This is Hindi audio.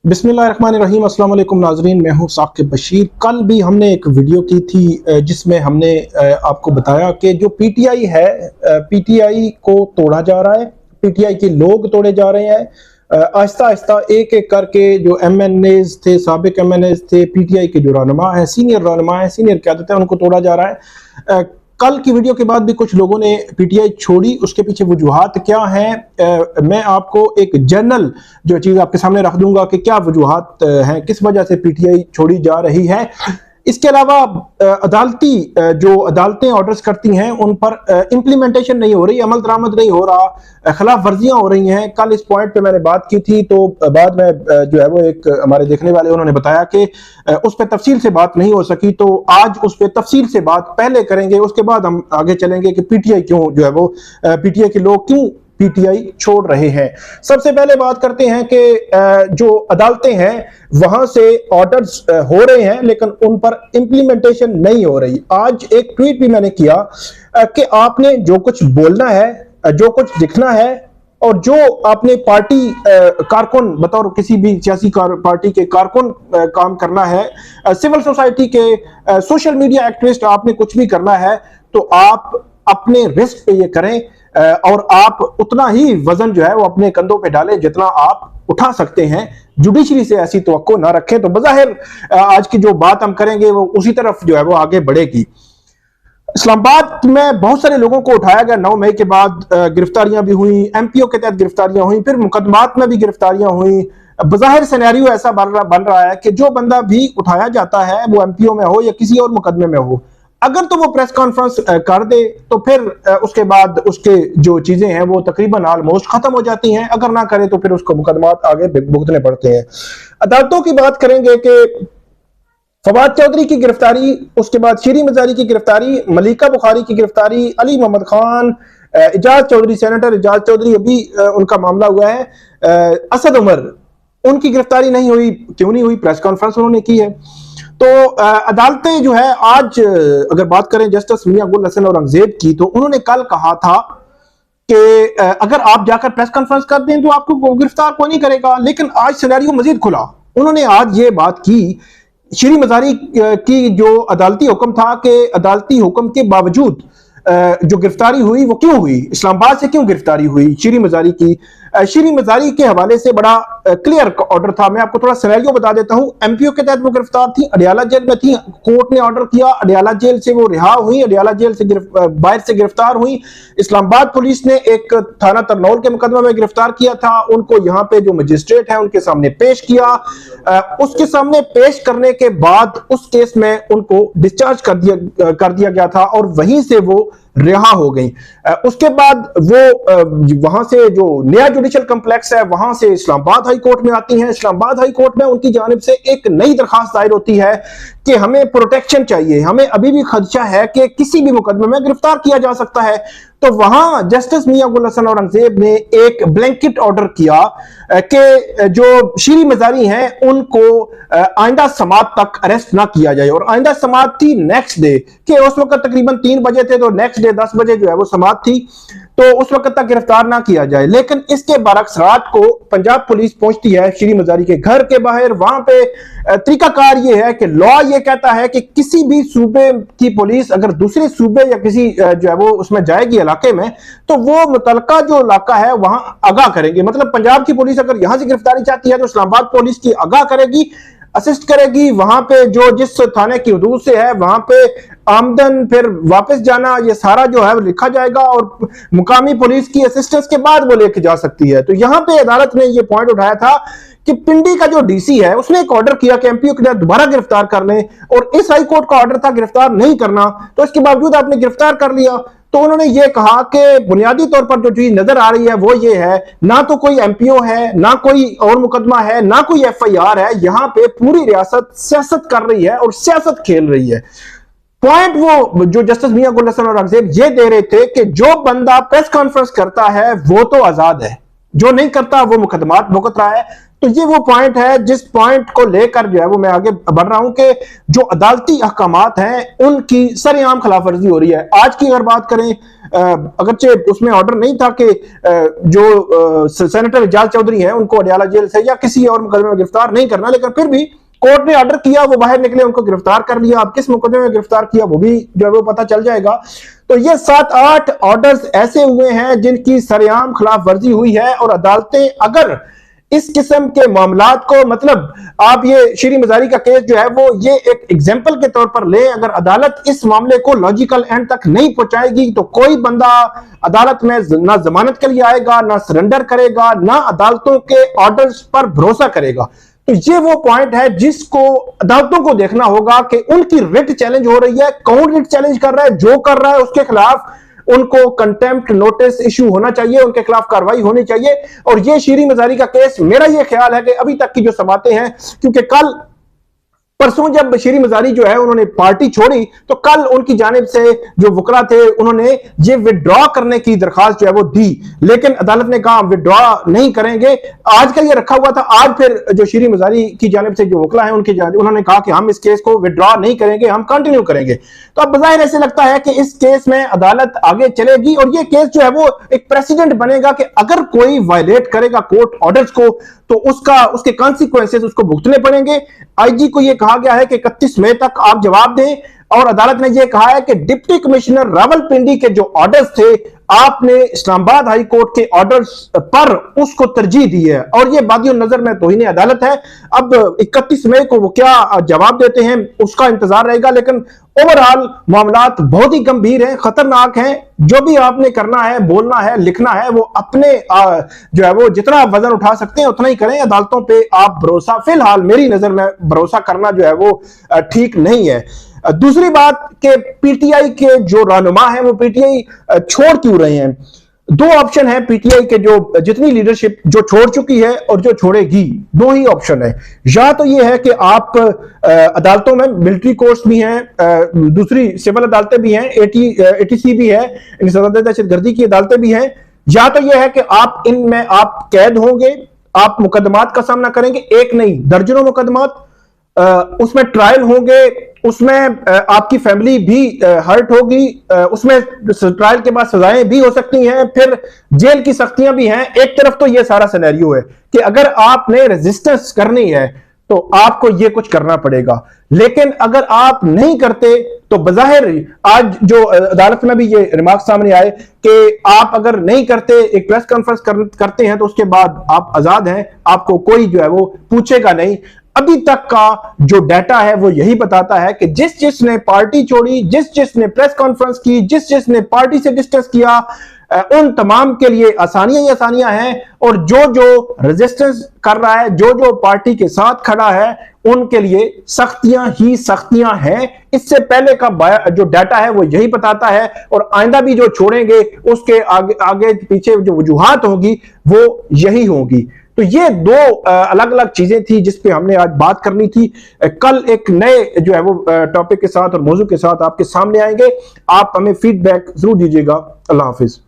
बिस्मिल्लाहिर्रहमानिर्रहीम। अस्सलाम वालेकुम नाजरीन, मैं हूं साकिब बशीर। कल भी हमने एक वीडियो की थी जिसमें हमने आपको बताया कि जो पीटीआई है, पीटीआई को तोड़ा जा रहा है, पीटीआई के लोग तोड़े जा रहे हैं। आहिस्ता आहिस्ता एक एक करके जो एमएनएज थे, साबिक एमएनएज थे, पीटीआई के जो रहनुमा है, सीनियर रहनुमा है, सीनियर क़यादत है, उनको तोड़ा जा रहा है। कल की वीडियो के बाद भी कुछ लोगों ने पीटीआई छोड़ी, उसके पीछे वजूहात क्या हैं, मैं आपको एक जनरल जो चीज़ आपके सामने रख दूंगा कि क्या वजूहात हैं, किस वजह से पीटीआई छोड़ी जा रही है। इसके अलावा अदालती जो अदालतें ऑर्डर्स करती हैं उन पर इम्प्लीमेंटेशन नहीं हो रही, अमल दरामद नहीं हो रहा, खिलाफ वर्जियां हो रही हैं। कल इस पॉइंट पे मैंने बात की थी, तो बाद में जो है वो एक हमारे देखने वाले उन्होंने बताया कि उस पर तफसील से बात नहीं हो सकी, तो आज उस पर तफसील से बात पहले करेंगे, उसके बाद हम आगे चलेंगे कि पीटीआई क्यों जो है वो पीटीआई के लोग क्यों पीटीआई छोड़ रहे हैं। सबसे पहले बात करते हैं कि जो अदालतें हैं वहां से ऑर्डर्स हो रहे हैं लेकिन उन पर इंप्लीमेंटेशन नहीं हो रही। आज एक ट्वीट भी मैंने किया कि आपने जो कुछ बोलना है, जो कुछ लिखना है और जो आपने पार्टी कारकुन बतौर किसी भी सियासी पार्टी के कारकुन काम करना है, सिविल सोसाइटी के सोशल मीडिया एक्टिविस्ट आपने कुछ भी करना है, तो आप अपने रिस्क पे ये करें और आप उतना ही वजन जो है वो अपने कंधों पे डालें जितना आप उठा सकते हैं। जुडिशरी से ऐसी तवक्को ना रखें। तो बज़ाहिर आज की जो बात हम करेंगे वो उसी तरफ जो है वो आगे बढ़ेगी। इस्लामाबाद में बहुत सारे लोगों को उठाया गया। 9 मई के बाद गिरफ्तारियां भी हुई, एमपीओ के तहत गिरफ्तारियां हुई, फिर मुकदमात में भी गिरफ्तारियां हुई। बज़ाहिर सिनेरियो ऐसा बन रहा है कि जो बंदा भी उठाया जाता है वो एमपीओ में हो या किसी और मुकदमे में हो, अगर तो वो प्रेस कॉन्फ्रेंस कर दे तो फिर उसके बाद उसके जो चीजें हैं वो तकरीबन ऑलमोस्ट खत्म हो जाती हैं। अगर ना करे तो फिर उसको मुकदमात आगे भुगतने पड़ते हैं। अदालतों की बात करेंगे कि फवाद चौधरी की गिरफ्तारी, उसके बाद शीरी मजारी की गिरफ्तारी, मलिका बुखारी की गिरफ्तारी, अली मोहम्मद खान, एजाज चौधरी, सेनेटर एजाज चौधरी अभी उनका मामला हुआ है, असद उमर उनकी गिरफ्तारी नहीं हुई। क्यों नहीं हुई? प्रेस कॉन्फ्रेंस उन्होंने की है। तो अदालतें जो है आज अगर बात करें जस्टिस मियां गुल हसन औरंगजेब की, तो उन्होंने कल कहा था कि अगर आप जाकर प्रेस कॉन्फ्रेंस कर दें तो आपको गिरफ्तार कोई नहीं करेगा। लेकिन आज सिनेरियो मजीद खुला। उन्होंने आज ये बात की, शीरी मजारी की जो अदालती हुक्म था कि अदालती हुक्म के बावजूद जो गिरफ्तारी हुई वो क्यों हुई, इस्लामाबाद से क्यों गिरफ्तारी हुई शीरी मजारी की। शीरी मजारी के हवाले से बड़ा क्लियर ऑर्डर था। मैं आपको थोड़ा सिनेरियो बता देता हूं। एमपीओ के तहत वो गिरफ्तार थी, अडियाला जेल में थी, कोर्ट ने ऑर्डर किया, अडियाला जेल से वो रिहा हुई, अडियाला जेल से बाहर से गिरफ्तार हुई। इस्लामाबाद पुलिस ने एक थाना तरनौल के मुकदमा में गिरफ्तार किया था, उनको यहाँ पे जो मजिस्ट्रेट है उनके सामने पेश किया। उसके सामने पेश करने के बाद उस केस में उनको डिस्चार्ज कर दिया गया था और वहीं से वो रिहा हो गई। उसके बाद वो वहां से जो नया जुडिशल कॉम्प्लेक्स है वहां से इस्लामाबाद हाई कोर्ट में आती हैं। इस्लामाबाद हाई कोर्ट में उनकी जानिब से एक नई दरखास्त दायर होती है कि हमें प्रोटेक्शन चाहिए, हमें अभी भी खदशा है कि किसी भी मुकदमे में गिरफ्तार किया जा सकता है। तो वहां जस्टिस मियां गुल हसन औरंगजेब ने एक ब्लैंकेट ऑर्डर किया कि जो शीरी मजारी हैं उनको आइंदा समात तक अरेस्ट ना किया जाए। और आइंदा समात थी नेक्स्ट डे, कि उस वक्त तकरीबन 3 बजे थे, तो नेक्स्ट डे 10 बजे जो है वो समात थी, तो उस वक्त तक गिरफ्तार ना किया जाए। लेकिन इसके बरक्स रात को पंजाब पुलिस पहुंचती है शीरी मजारी के घर के बाहर। वहां पे तरीकाकार ये है कि लॉ ये कहता है कि किसी भी सूबे की पुलिस अगर दूसरे सूबे या किसी जो है वो उसमें जाएगी इलाके में, तो वो मुतलका जो इलाका है वहां आगाह करेंगे। मतलब पंजाब की पुलिस अगर यहां से गिरफ्तारी चाहती है तो इस्लामाबाद पुलिस की आगाह करेगी, असिस्ट करेगी। वहां पे जो जिस थाने की हदूद से है वहां पे आमदन, फिर वापस जाना, ये सारा जो है वो लिखा जाएगा और मुकामी पुलिस की असिस्टेंस के बाद वो लेके जा सकती है। तो यहां पे अदालत ने ये पॉइंट उठाया था कि पिंडी का जो डीसी है उसने एक ऑर्डर किया कि एमपीओ के तहत दोबारा गिरफ्तार कर लें, और इस हाई कोर्ट का ऑर्डर था गिरफ्तार नहीं करना, तो इसके बावजूद आपने गिरफ्तार कर लिया। तो उन्होंने ये कहा कि बुनियादी तौर पर जो चीज नजर आ रही है वो ये है, ना तो कोई एमपीओ है, ना कोई और मुकदमा है, ना कोई एफआईआर है, यहां पे पूरी रियासत सियासत कर रही है और सियासत खेल रही है। पॉइंट वो जो जस्टिस मियां गुल हसन औरंगजेब ये दे रहे थे कि जो बंदा प्रेस कॉन्फ्रेंस करता है वो तो आजाद है, जो नहीं करता वो मुकदमात भुगत रहा है। तो ये वो पॉइंट है जिस पॉइंट को लेकर जो है वो मैं आगे बढ़ रहा हूं कि जो अदालती अहकामात हैं उनकी सरेआम खिलाफवर्जी हो रही है। आज की अगर बात करें, अगरचे उसमें ऑर्डर नहीं था कि जो सेनेटर एजाज चौधरी हैं उनको अडयाला जेल से या किसी और मुकदमे में गिरफ्तार नहीं करना, लेकिन फिर भी कोर्ट ने ऑर्डर किया, वो बाहर निकले, उनको गिरफ्तार कर लिया। अब किस मुकदमे में गिरफ्तार किया वो भी जो है वो पता चल जाएगा। तो ये 7-8 ऑर्डर्स ऐसे हुए हैं जिनकी सरेआम खिलाफ वर्जी हुई है, और अदालतें अगर इस किस्म के मामलात को, मतलब आप ये शीरी मजारी का केस जो है वो ये एक एग्जाम्पल के तौर पर ले, अगर अदालत इस मामले को लॉजिकल एंड तक नहीं पहुंचाएगी तो कोई बंदा अदालत में ना जमानत के लिए आएगा, ना सरेंडर करेगा, ना अदालतों के ऑर्डर्स पर भरोसा करेगा। तो ये वो पॉइंट है जिसको अदालतों को देखना होगा कि उनकी रिट चैलेंज हो रही है, कौन रिट चैलेंज कर रहा है, जो कर रहा है उसके खिलाफ उनको कंटेम्प्ट नोटिस इशू होना चाहिए, उनके खिलाफ कार्रवाई होनी चाहिए। और ये शीरी मजारी का केस, मेरा ये ख्याल है कि अभी तक की जो समातें हैं, क्योंकि कल परसों जब शीरी मजारी जो है उन्होंने पार्टी छोड़ी तो कल उनकी जानिब से जो वकला थे उन्होंने ये विड्रॉ करने की दरखास्त जो है वो दी, लेकिन अदालत ने कहा विड्रॉ नहीं करेंगे। आज का ये रखा हुआ था, आज फिर जो शीरी मजारी की जानिब से जो वकला है उनकी जानिब उन्होंने कहा कि हम इस केस को विड्रॉ नहीं करेंगे, हम कंटिन्यू करेंगे। तो अब बज़ाहिर ऐसे लगता है कि इस केस में अदालत आगे चलेगी और ये केस जो है वो एक प्रेसिडेंट बनेगा कि अगर कोई वायलेट करेगा कोर्ट ऑर्डर्स को तो उसके कॉन्सिक्वेंसेस उसको भुगतने पड़ेंगे। आईजी को यह कहा गया है कि 31 मई तक आप जवाब दें, और अदालत ने यह कहा है कि डिप्टी कमिश्नर रावलपिंडी के जो ऑर्डर्स थे आपने इस्लामाबाद हाई कोर्ट के ऑर्डर्स पर उसको तरजीह दी है, और यह बादियों नजर में तौहीन अदालत है। अब 31 मई को वो क्या जवाब देते हैं उसका इंतजार रहेगा, लेकिन ओवरऑल मामलात बहुत ही गंभीर हैं, खतरनाक हैं। जो भी आपने करना है, बोलना है, लिखना है, वो अपने जो है वो जितना आप वजन उठा सकते हैं उतना ही करें। अदालतों पे आप भरोसा, फिलहाल मेरी नजर में भरोसा करना जो है वो ठीक नहीं है। दूसरी बात कि पीटीआई के जो रहनुमा है वो पीटीआई छोड़ क्यों रहे हैं? दो ऑप्शन है पीटीआई के, जो जितनी लीडरशिप जो छोड़ चुकी है और जो छोड़ेगी, दो ही ऑप्शन है। या तो ये है कि आप अदालतों में मिलिट्री कोर्ट्स भी हैं, दूसरी सिविल अदालतें भी हैं, एटीसी भी है, सजा दहशतगर्दी की अदालतें भी हैं। या तो यह है कि आप इनमें आप कैद होंगे, आप मुकदमात का सामना करेंगे, एक नहीं दर्जनों मुकदमात, उसमें ट्रायल होंगे, उसमें आपकी फैमिली भी हर्ट होगी, उसमें ट्रायल के बाद सजाएं भी हो सकती हैं, फिर जेल की सख्तियां भी हैं। एक तरफ तो यह सारा सिनेरियो है कि अगर आपने रेजिस्टेंस करनी है तो आपको यह कुछ करना पड़ेगा, लेकिन अगर आप नहीं करते तो बजाहिर आज जो अदालत में भी ये रिमार्क सामने आए कि आप अगर नहीं करते, एक प्रेस कॉन्फ्रेंस करते हैं तो उसके बाद आप आजाद हैं, आपको कोई जो है वो पूछेगा नहीं। अभी तक का जो डाटा है वो यही बताता है कि जिस जिसने पार्टी छोड़ी, जिस जिसने प्रेस कॉन्फ्रेंस की, जिस जिसने पार्टी से डिस्कस किया, उन तमाम के लिए आसानियां ही आसानियां हैं, और जो जो रेजिस्टेंस कर रहा है, जो जो पार्टी के साथ खड़ा है, उनके लिए सख्तियां ही सख्तियां हैं। इससे पहले का जो डाटा है वो यही बताता है, और आइंदा भी जो छोड़ेंगे उसके आगे आगे पीछे जो वजूहात होगी वो यही होगी। तो ये दो अलग अलग चीजें थी जिस पे हमने आज बात करनी थी। कल एक नए जो है वो टॉपिक के साथ और मौजू के साथ आपके सामने आएंगे। आप हमें फीडबैक जरूर दीजिएगा। अल्लाह हाफिज।